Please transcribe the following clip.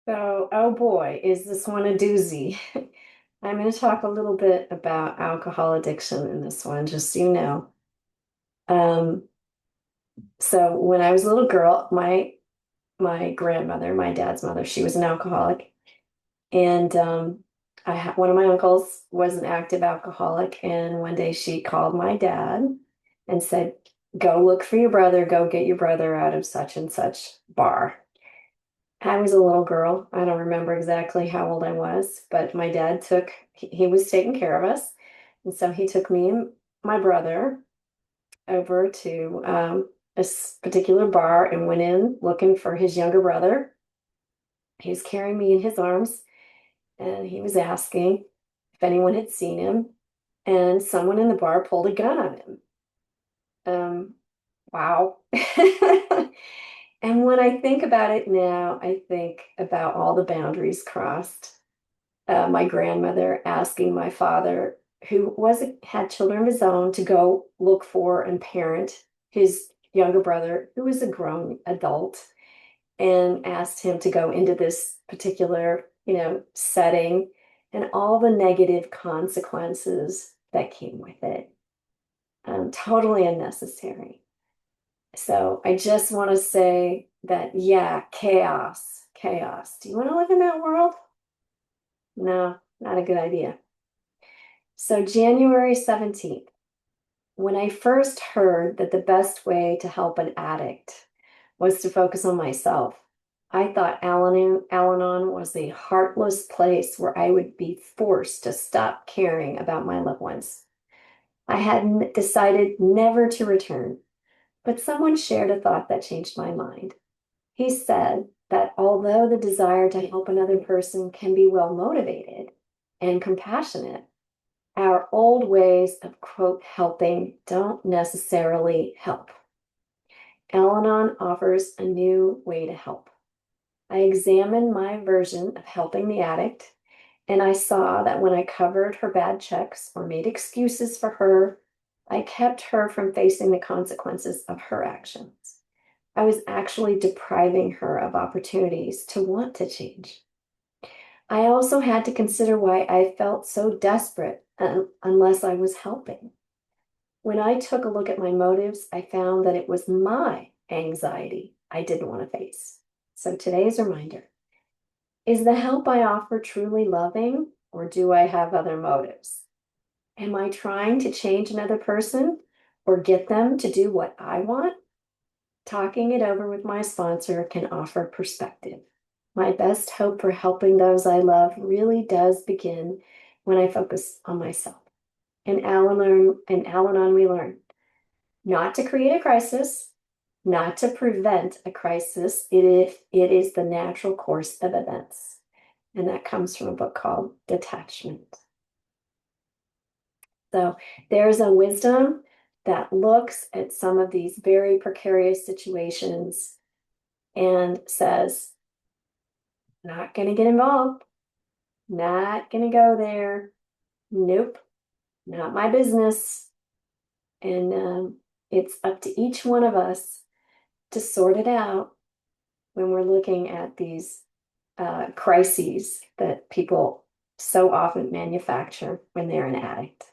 So, oh boy, is this one a doozy? I'm going to talk a little bit about alcohol addiction in this one, just so you know. Um, so when I was a little girl, my grandmother, my dad's mother, she was an alcoholic, and I had one of my uncles was an active alcoholic, and one day she called my dad and said, "Go look for your brother, go get your brother out of such and such bar." I was a little girl. I don't remember exactly how old I was, but my dad he was taking care of us. And so he took me and my brother over to this particular bar and went in looking for his younger brother. He was carrying me in his arms and he was asking if anyone had seen him. And someone in the bar pulled a gun on him. Wow. And when I think about it now, I think about all the boundaries crossed. My grandmother asking my father, who was had children of his own, to go look for and parent his younger brother, who was a grown adult, and asked him to go into this particular, setting and all the negative consequences that came with it. Totally unnecessary. So I just want to say that, yeah, chaos, chaos. Do you want to live in that world? No, not a good idea. So January 17th, when I first heard that the best way to help an addict was to focus on myself, I thought Al-Anon was a heartless place where I would be forced to stop caring about my loved ones. I had decided never to return, but someone shared a thought that changed my mind. He said that although the desire to help another person can be well motivated and compassionate, our old ways of, quote, helping don't necessarily help. Al-Anon offers a new way to help. I examined my version of helping the addict, and I saw that when I covered her bad checks or made excuses for her, I kept her from facing the consequences of her actions. I was actually depriving her of opportunities to want to change. I also had to consider why I felt so desperate unless I was helping. When I took a look at my motives, I found that it was my anxiety I didn't want to face. So today's reminder, is the help I offer truly loving, or do I have other motives? Am I trying to change another person or get them to do what I want? Talking it over with my sponsor can offer perspective. My best hope for helping those I love really does begin when I focus on myself. In Al-Anon, we learn not to create a crisis, not to prevent a crisis. It is the natural course of events. And that comes from a book called Detachment. So there's a wisdom that looks at some of these very precarious situations and says, not going to get involved, not going to go there. Nope, not my business. And it's up to each one of us to sort it out when we're looking at these crises that people so often manufacture when they're an addict.